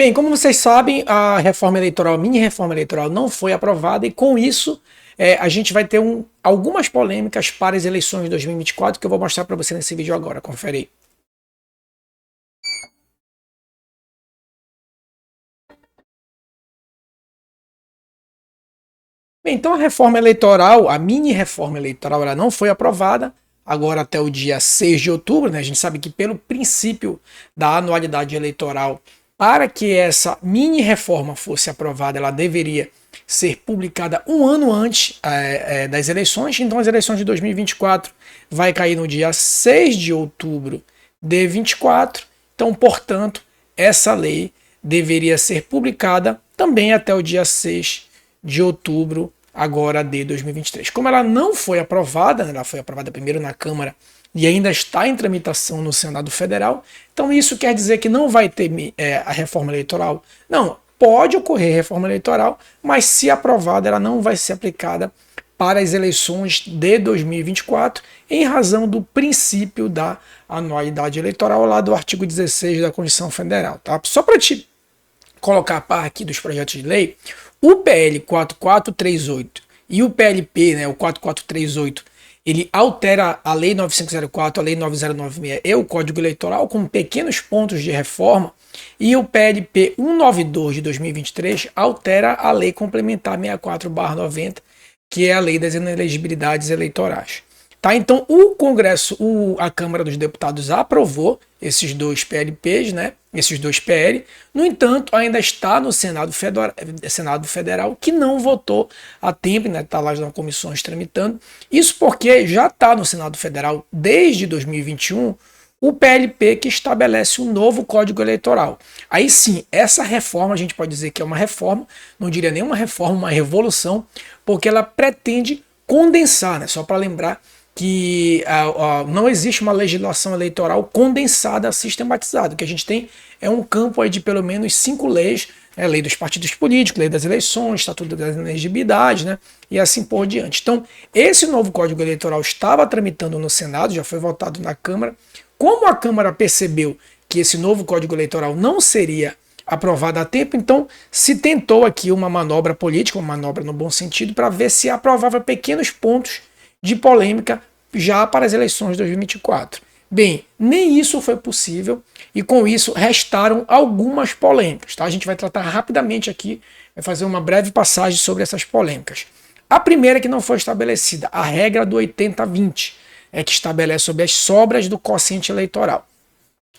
Bem, como vocês sabem, a reforma eleitoral, a mini reforma eleitoral não foi aprovada e com isso a gente vai ter algumas polêmicas para as eleições de 2024 que eu vou mostrar para você nesse vídeo agora, confere aí. Bem, então a reforma eleitoral, a mini reforma eleitoral, ela não foi aprovada agora até o dia 6 de outubro, né? A gente sabe que pelo princípio da anualidade eleitoral, para que essa mini reforma fosse aprovada, ela deveria ser publicada um ano antes das eleições. Então as eleições de 2024 vai cair no dia 6 de outubro de 24. Então, portanto, essa lei deveria ser publicada também até o dia 6 de outubro agora de 2023. Como ela não foi aprovada, ela foi aprovada primeiro na Câmara e ainda está em tramitação no Senado Federal, então isso quer dizer que não vai ter a reforma eleitoral? Não, pode ocorrer reforma eleitoral, mas se aprovada ela não vai ser aplicada para as eleições de 2024, em razão do princípio da anualidade eleitoral lá do artigo 16 da Constituição Federal. Tá? Só para te colocar a par aqui dos projetos de lei, o PL 4438 e o PLP, né, o 4438, ele altera a Lei 9504, a Lei 9096 e o Código Eleitoral com pequenos pontos de reforma, e o PLP 192 de 2023 altera a Lei Complementar 64/90, que é a Lei das Inelegibilidades Eleitorais. Tá, então o Congresso, a Câmara dos Deputados aprovou esses dois PLPs, né, esses dois PL. No entanto, ainda está no Senado Federal, que não votou a tempo, né, está lá nas comissões tramitando. Isso porque já está no Senado Federal desde 2021 o PLP que estabelece um novo Código Eleitoral. Aí sim, essa reforma a gente pode dizer que é uma reforma, não diria nem uma reforma, uma revolução, porque ela pretende condensar, né, só para lembrar que não existe uma legislação eleitoral condensada, sistematizada. O que a gente tem é um campo aí de pelo menos 5 leis, lei dos partidos políticos, lei das eleições, estatuto das elegibilidades, né, e assim por diante. Então, esse novo Código Eleitoral estava tramitando no Senado, já foi votado na Câmara. Como a Câmara percebeu que esse novo Código Eleitoral não seria aprovado a tempo, então se tentou aqui uma manobra política, uma manobra no bom sentido, para ver se aprovava pequenos pontos de polêmica já para as eleições de 2024. Bem, nem isso foi possível e com isso restaram algumas polêmicas. Tá? A gente vai tratar rapidamente aqui, vai fazer uma breve passagem sobre essas polêmicas. A primeira que não foi estabelecida, a regra do 80-20, que estabelece sobre as sobras do quociente eleitoral.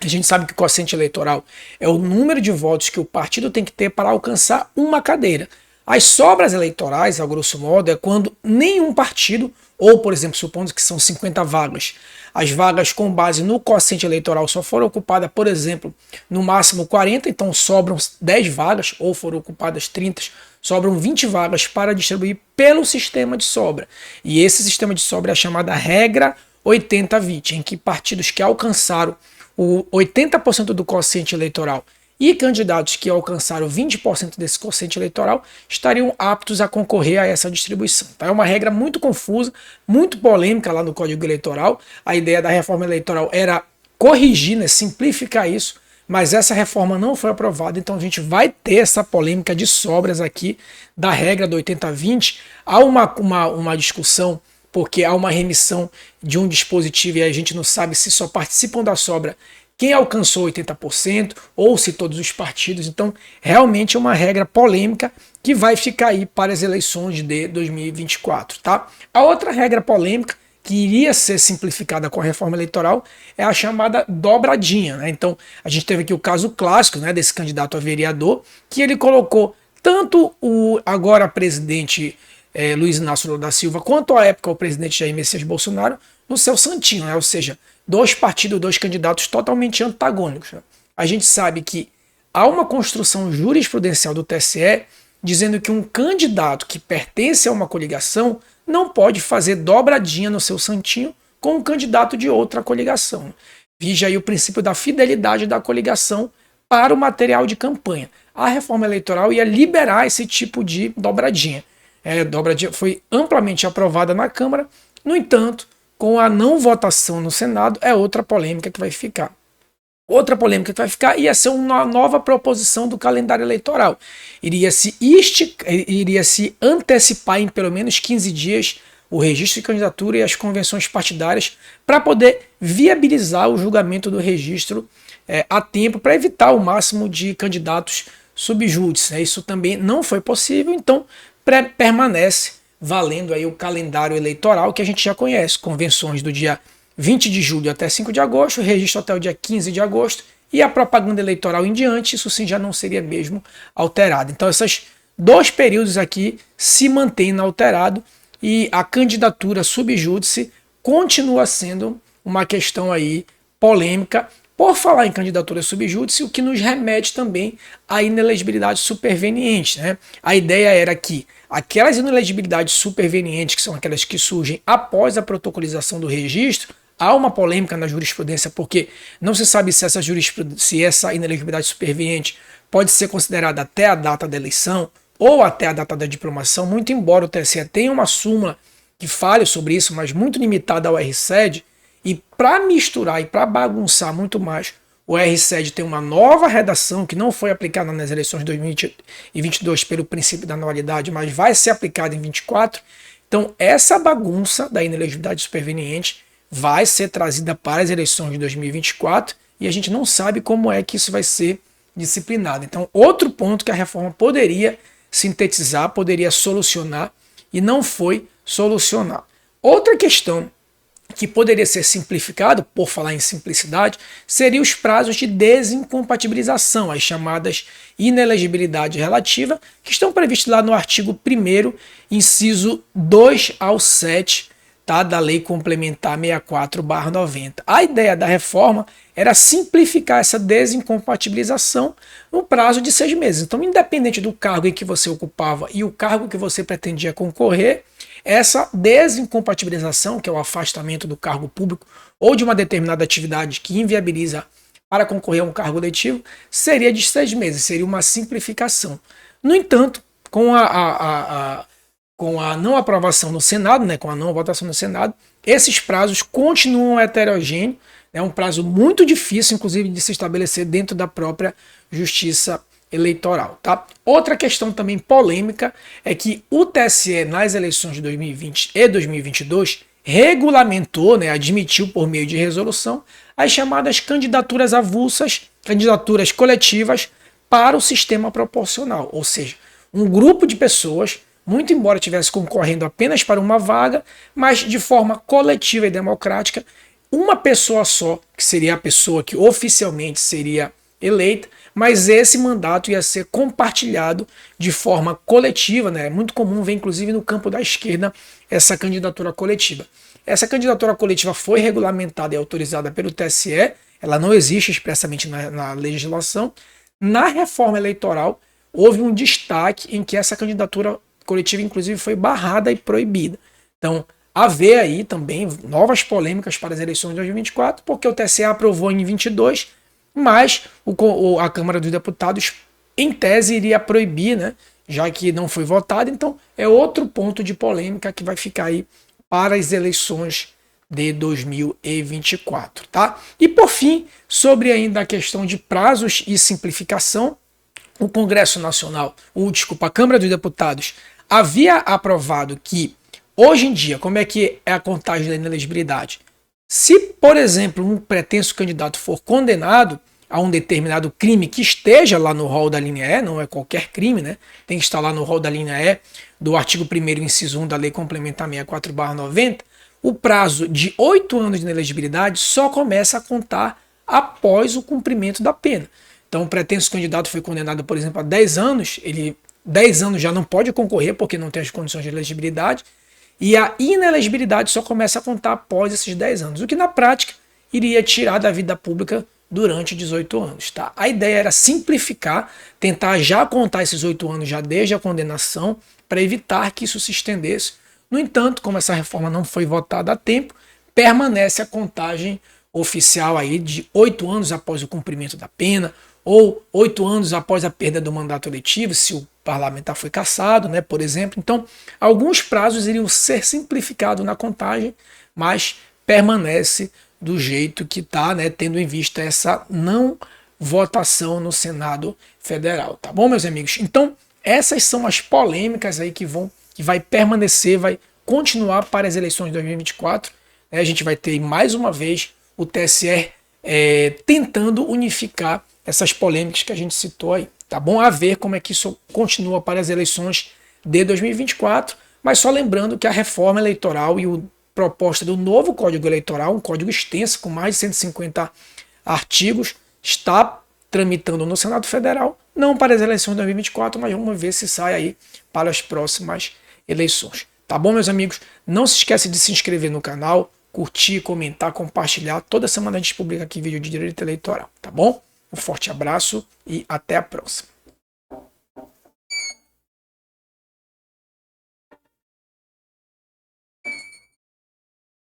A gente sabe que o quociente eleitoral é o número de votos que o partido tem que ter para alcançar uma cadeira. As sobras eleitorais, a grosso modo, é quando nenhum partido, ou por exemplo, supondo que são 50 vagas, as vagas com base no quociente eleitoral só foram ocupadas, por exemplo, no máximo 40, então sobram 10 vagas, ou foram ocupadas 30, sobram 20 vagas para distribuir pelo sistema de sobra. E esse sistema de sobra é a chamada regra 80-20, em que partidos que alcançaram o 80% do quociente eleitoral e candidatos que alcançaram 20% desse quociente eleitoral estariam aptos a concorrer a essa distribuição. Tá? É uma regra muito confusa, muito polêmica lá no Código Eleitoral. A ideia da reforma eleitoral era corrigir, né, simplificar isso, mas essa reforma não foi aprovada, então a gente vai ter essa polêmica de sobras aqui da regra do 80-20. Há uma discussão, porque há uma remissão de um dispositivo e a gente não sabe se só participam da sobra quem alcançou 80% ou se todos os partidos. Então, realmente é uma regra polêmica que vai ficar aí para as eleições de 2024. Tá? A outra regra polêmica que iria ser simplificada com a reforma eleitoral é a chamada dobradinha. Né? Então, a gente teve aqui o caso clássico, né, desse candidato a vereador, que ele colocou tanto o agora presidente Luiz Inácio Lula da Silva, quanto à época o presidente Jair Messias Bolsonaro, no seu santinho, né? Ou seja, dois partidos, dois candidatos totalmente antagônicos. Né? A gente sabe que há uma construção jurisprudencial do TSE dizendo que um candidato que pertence a uma coligação não pode fazer dobradinha no seu santinho com um candidato de outra coligação. Vige aí o princípio da fidelidade da coligação para o material de campanha. A reforma eleitoral ia liberar esse tipo de dobradinha. Dobradinha foi amplamente aprovada na Câmara, no entanto, com a não votação no Senado, é outra polêmica que vai ficar. Outra polêmica que vai ficar ia ser uma nova proposição do calendário eleitoral. Iria se antecipar em pelo menos 15 dias o registro de candidatura e as convenções partidárias para poder viabilizar o julgamento do registro a tempo, para evitar o máximo de candidatos sub judice. Né? Isso também não foi possível, então permanece valendo aí o calendário eleitoral que a gente já conhece, convenções do dia 20 de julho até 5 de agosto, registro até o dia 15 de agosto, e a propaganda eleitoral em diante, isso sim já não seria mesmo alterado. Então esses dois períodos aqui se mantêm inalterado e a candidatura sub judice continua sendo uma questão aí polêmica. Por falar em candidatura sub judice, o que nos remete também à inelegibilidade superveniente. Né? A ideia era que aquelas inelegibilidades supervenientes, que são aquelas que surgem após a protocolização do registro, há uma polêmica na jurisprudência, porque não se sabe se essa inelegibilidade superveniente pode ser considerada até a data da eleição ou até a data da diplomação, muito embora o TSE tenha uma súmula que fale sobre isso, mas muito limitada ao RSED, e para misturar e para bagunçar muito mais, o RSED tem uma nova redação que não foi aplicada nas eleições de 2022 pelo princípio da anualidade, mas vai ser aplicada em 24. Então essa bagunça da inelegibilidade superveniente vai ser trazida para as eleições de 2024 e a gente não sabe como é que isso vai ser disciplinado. Então outro ponto que a reforma poderia sintetizar, poderia solucionar e não foi solucionar. Outra questão que poderia ser simplificado, por falar em simplicidade, seriam os prazos de desincompatibilização, as chamadas inelegibilidade relativa, que estão previstos lá no artigo 1º, inciso 2 ao 7, tá, da Lei Complementar 64/90. A ideia da reforma era simplificar essa desincompatibilização no prazo de 6 meses. Então, independente do cargo em que você ocupava e o cargo que você pretendia concorrer, essa desincompatibilização, que é o afastamento do cargo público ou de uma determinada atividade que inviabiliza para concorrer a um cargo letivo, seria de 6 meses, seria uma simplificação. No entanto, com a não aprovação no Senado, né, com a não votação no Senado, esses prazos continuam heterogêneos, é um prazo muito difícil, inclusive, de se estabelecer dentro da própria Justiça Eleitoral. Tá? Outra questão também polêmica é que o TSE, nas eleições de 2020 e 2022, regulamentou, né, admitiu por meio de resolução, as chamadas candidaturas avulsas, candidaturas coletivas para o sistema proporcional. Ou seja, um grupo de pessoas, muito embora estivesse concorrendo apenas para uma vaga, mas de forma coletiva e democrática, uma pessoa só, que seria a pessoa que oficialmente seria eleita, mas esse mandato ia ser compartilhado de forma coletiva, né? É muito comum ver, inclusive, no campo da esquerda, essa candidatura coletiva. Essa candidatura coletiva foi regulamentada e autorizada pelo TSE, ela não existe expressamente na legislação. Na reforma eleitoral, houve um destaque em que essa candidatura coletiva, inclusive, foi barrada e proibida. Então, haver aí também novas polêmicas para as eleições de 2024, porque o TSE aprovou em 22, mas a Câmara dos Deputados, em tese, iria proibir, né, já que não foi votado. Então, é outro ponto de polêmica que vai ficar aí para as eleições de 2024. Tá? E, por fim, sobre ainda a questão de prazos e simplificação, o Congresso Nacional, a Câmara dos Deputados, havia aprovado que, hoje em dia, como é que é a contagem da inelegibilidade? Se, por exemplo, um pretenso candidato for condenado a um determinado crime que esteja lá no rol da linha E, não é qualquer crime, né? Tem que estar lá no rol da linha E do artigo 1º, inciso 1 da Lei Complementar 64/90, o prazo de 8 anos de inelegibilidade só começa a contar após o cumprimento da pena. Então, o pretenso candidato foi condenado, por exemplo, a 10 anos, ele 10 anos já não pode concorrer porque não tem as condições de elegibilidade, e a inelegibilidade só começa a contar após esses 10 anos, o que na prática iria tirar da vida pública durante 18 anos. Tá? A ideia era simplificar, tentar já contar esses 8 anos já desde a condenação, para evitar que isso se estendesse. No entanto, como essa reforma não foi votada a tempo, permanece a contagem oficial aí de 8 anos após o cumprimento da pena, ou 8 anos após a perda do mandato eletivo, se o parlamentar foi cassado, né, por exemplo. Então, alguns prazos iriam ser simplificados na contagem, mas permanece do jeito que está, né, tendo em vista essa não votação no Senado Federal, tá bom, meus amigos? Então, essas são as polêmicas aí que vai permanecer, vai continuar para as eleições de 2024. A gente vai ter mais uma vez o TSE tentando unificar essas polêmicas que a gente citou aí, tá bom? A ver como é que isso continua para as eleições de 2024, mas só lembrando que a reforma eleitoral e a proposta do novo Código Eleitoral, um código extenso com mais de 150 artigos, está tramitando no Senado Federal, não para as eleições de 2024, mas vamos ver se sai aí para as próximas eleições. Tá bom, meus amigos? Não se esqueça de se inscrever no canal, curtir, comentar, compartilhar. Toda semana a gente publica aqui vídeo de direito eleitoral, tá bom? Um forte abraço e até a próxima.